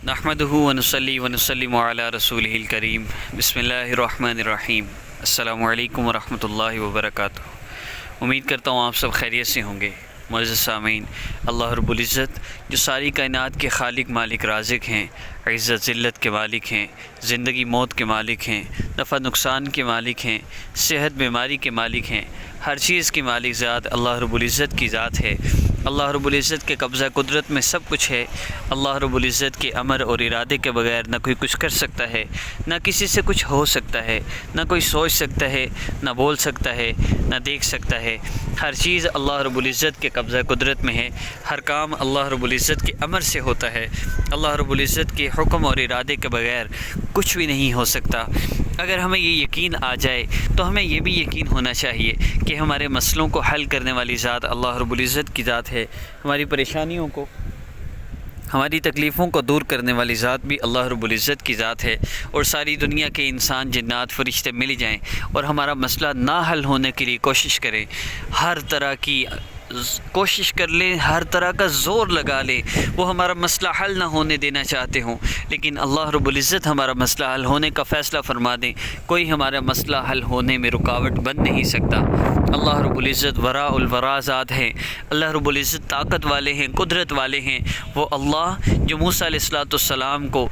نحمدہ ونصلی ونسلم علی رسولہ الکریم بسم اللہ الرحمن الرحیم السلام علیکم ورحمۃ اللہ وبرکاتہ۔ امید کرتا ہوں آپ سب خیریت سے ہوں گے۔ معزز سامعین، اللہ رب العزت جو ساری کائنات کے خالق مالک رازق ہیں، عزت ذلت کے مالک ہیں، زندگی موت کے مالک ہیں، نفع نقصان کے مالک ہیں، صحت بیماری کے مالک ہیں، ہر چیز کی مالک ذات اللہ رب العزت کی ذات ہے۔ اللہ رب العزت کے قبضہ قدرت میں سب کچھ ہے۔ اللہ رب العزت کے امر اور ارادے کے بغیر نہ کوئی کچھ کر سکتا ہے، نہ کسی سے کچھ ہو سکتا ہے، نہ کوئی سوچ سکتا ہے، نہ بول سکتا ہے، نہ دیکھ سکتا ہے۔ ہر چیز اللہ رب العزت کے قبضہ قدرت میں ہے۔ ہر کام اللہ رب العزت کے امر سے ہوتا ہے۔ اللہ رب العزت کے حکم اور ارادے کے بغیر کچھ بھی نہیں ہو سکتا۔ اگر ہمیں یہ یقین آ جائے تو ہمیں یہ بھی یقین ہونا چاہیے کہ ہمارے مسئلوں کو حل کرنے والی ذات اللہ رب العزت کی ذات ہے۔ ہماری پریشانیوں کو، ہماری تکلیفوں کو دور کرنے والی ذات بھی اللہ رب العزت کی ذات ہے۔ اور ساری دنیا کے انسان جنات فرشتے مل جائیں اور ہمارا مسئلہ نہ حل ہونے کے لیے کوشش کریں، ہر طرح کی کوشش کر لیں، ہر طرح کا زور لگا لیں، وہ ہمارا مسئلہ حل نہ ہونے دینا چاہتے ہوں، لیکن اللہ رب العزت ہمارا مسئلہ حل ہونے کا فیصلہ فرما دیں، کوئی ہمارا مسئلہ حل ہونے میں رکاوٹ بن نہیں سکتا۔ اللہ رب العزت وراء الورا ذات ہیں۔ اللہ رب العزت طاقت والے ہیں، قدرت والے ہیں۔ وہ اللہ جو موسیٰ علیہ السلام کو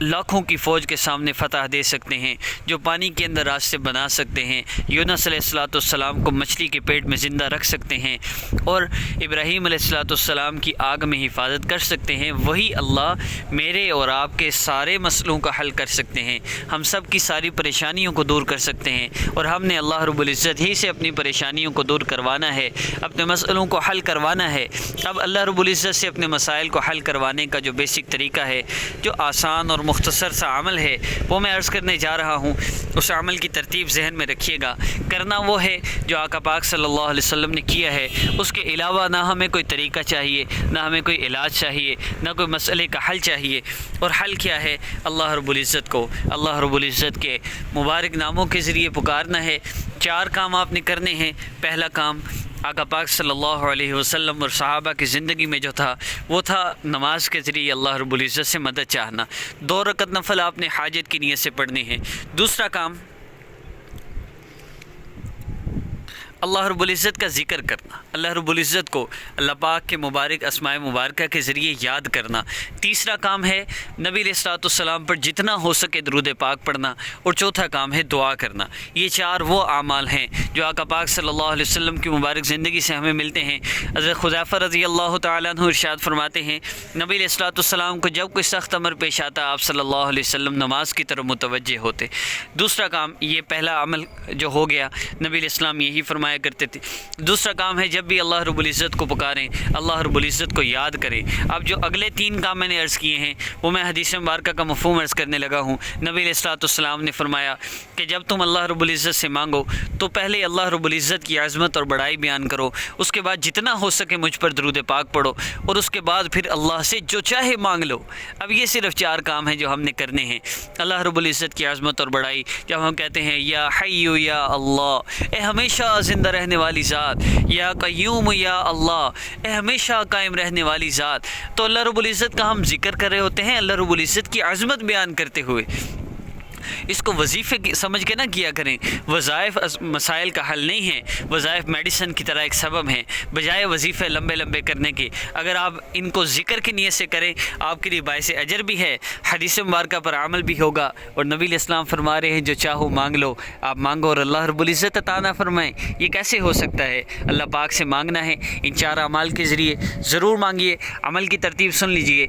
لاکھوں کی فوج کے سامنے فتح دے سکتے ہیں، جو پانی کے اندر راستے بنا سکتے ہیں، یونس علیہ السلام کو مچھلی کے پیٹ میں زندہ رکھ سکتے ہیں، اور ابراہیم علیہ السلام کی آگ میں حفاظت کر سکتے ہیں، وہی اللہ میرے اور آپ کے سارے مسئلوں کا حل کر سکتے ہیں، ہم سب کی ساری پریشانیوں کو دور کر سکتے ہیں۔ اور ہم نے اللہ رب العزت ہی سے اپنی پریشانیوں کو دور کروانا ہے، اپنے مسئلوں کو حل کروانا ہے۔ اب اللہ رب العزت سے اپنے مسائل کو حل کروانے کا جو بیسک طریقہ ہے، جو آسان اور مختصر سا عمل ہے، وہ میں عرض کرنے جا رہا ہوں۔ اس عمل کی ترتیب ذہن میں رکھیے گا۔ کرنا وہ ہے جو آقا پاک صلی اللہ علیہ وسلم نے کیا ہے، اس کے علاوہ نہ ہمیں کوئی طریقہ چاہیے، نہ ہمیں کوئی علاج چاہیے، نہ کوئی مسئلے کا حل چاہیے۔ اور حل کیا ہے؟ اللہ رب العزت کو اللہ رب العزت کے مبارک ناموں کے ذریعے پکارنا ہے۔ 4 کام آپ نے کرنے ہیں۔ پہلا کام آقا پاک صلی اللہ علیہ وسلم اور صحابہ کی زندگی میں جو تھا، وہ تھا نماز کے ذریعے اللہ رب العزت سے مدد چاہنا۔ 2 رکعت نفل آپ نے حاجت کی نیت سے پڑھنے ہیں۔ دوسرا کام اللہ رب العزت کا ذکر کرنا، اللہ رب العزت کو اللہ پاک کے مبارک اسماء مبارکہ کے ذریعے یاد کرنا۔ تیسرا کام ہے نبی علیہ السلام پر جتنا ہو سکے درود پاک پڑھنا، اور چوتھا کام ہے دعا کرنا۔ یہ 4 وہ اعمال ہیں جو آقا پاک صلی اللہ علیہ وسلم کی مبارک زندگی سے ہمیں ملتے ہیں۔ حضرت حذیفہ رضی اللہ تعالیٰ عنہ ارشاد فرماتے ہیں، نبی علیہ السلام کو جب کوئی سخت امر پیش آتا، آپ صلی اللہ علیہ وسلم نماز کی طرف متوجہ ہوتے۔ دوسرا کام، یہ پہلا عمل جو ہو گیا، نبی علیہ السلام یہی فرمایا کرتے تھے۔ دوسرا کام ہے جب بھی اللہ رب العزت کو پکاریں، اللہ رب العزت کو یاد کریں۔ اب جو اگلے 3 کام میں نے عرض کیے ہیں، وہ میں حدیث مبارکہ کا مفہوم عرض کرنے لگا ہوں۔ نبی علیہ السلام نے فرمایا کہ جب تم اللہ رب العزت سے مانگو تو پہلے اللہ رب العزت کی عظمت اور بڑائی بیان کرو، اس کے بعد جتنا ہو سکے مجھ پر درود پاک پڑھو، اور اس کے بعد پھر اللہ سے جو چاہے مانگ لو۔ اب یہ صرف 4 کام ہیں جو ہم نے کرنے ہیں۔ اللہ رب العزت کی عظمت اور بڑائی، جب ہم کہتے ہیں یا حی یا اللہ، اے ہمیشہ زندہ رہنے والی ذات، یا قیوم یا اللہ، اے ہمیشہ قائم رہنے والی ذات، تو اللہ رب العزت کا ہم ذکر کر رہے ہوتے ہیں، اللہ رب العزت کی عظمت بیان کرتے ہوئے۔ اس کو وظیفے سمجھ کے نہ کیا کریں۔ وظائف مسائل کا حل نہیں ہیں، وظائف میڈیسن کی طرح ایک سبب ہیں، بجائے وظیفے لمبے لمبے کرنے کے۔ اگر آپ ان کو ذکر کی نیت سے کریں، آپ کے لیے باعث اجر بھی ہے، حدیث مبارکہ پر عمل بھی ہوگا، اور نبی علیہ السلام فرما رہے ہیں جو چاہو مانگ لو۔ آپ مانگو اور اللہ رب العزت عطا نہ فرمائیں، یہ کیسے ہو سکتا ہے؟ اللہ پاک سے مانگنا ہے ان 4 اعمال کے ذریعے، ضرور مانگیے۔ عمل کی ترتیب سن لیجئے،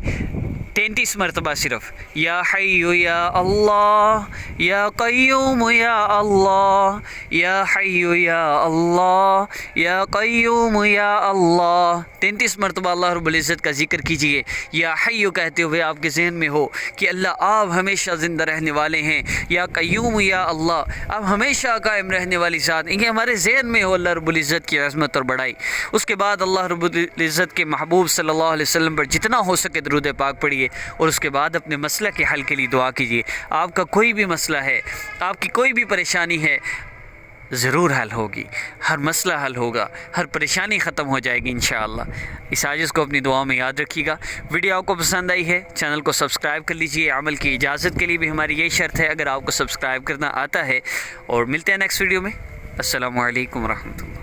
33 مرتبہ صرف، یا حی یا اللہ، یا قیوم یا اللہ، یا حی یا اللہ، یا قیوم یا اللہ۔ 33 مرتبہ اللہ رب العزت کا ذکر کیجئے۔ یا حی کہتے ہوئے آپ کے ذہن میں ہو کہ اللہ آپ ہمیشہ زندہ رہنے والے ہیں، یا قیوم یا اللہ، آپ ہمیشہ قائم رہنے والی ذات، یہ ہمارے ذہن میں ہو اللہ رب العزت کی عظمت اور بڑائی۔ اس کے بعد اللہ رب العزت کے محبوب صلی اللہ علیہ وسلم پر جتنا ہو سکے درود پاک پڑھیے، اور اس کے بعد اپنے مسئلہ کے حل کے لیے دعا کیجیے۔ آپ کا کوئی بھی مسئلہ ہے، آپ کی کوئی بھی پریشانی ہے، ضرور حل ہوگی، ہر مسئلہ حل ہوگا، ہر پریشانی ختم ہو جائے گی انشاءاللہ۔ اس عاجز کو اپنی دعاؤں میں یاد رکھیے گا۔ ویڈیو آپ کو پسند آئی ہے چینل کو سبسکرائب کر لیجئے، عمل کی اجازت کے لیے بھی ہماری یہی شرط ہے اگر آپ کو سبسکرائب کرنا آتا ہے، اور ملتے ہیں نیکسٹ ویڈیو میں۔ السلام علیکم ورحمۃ اللہ۔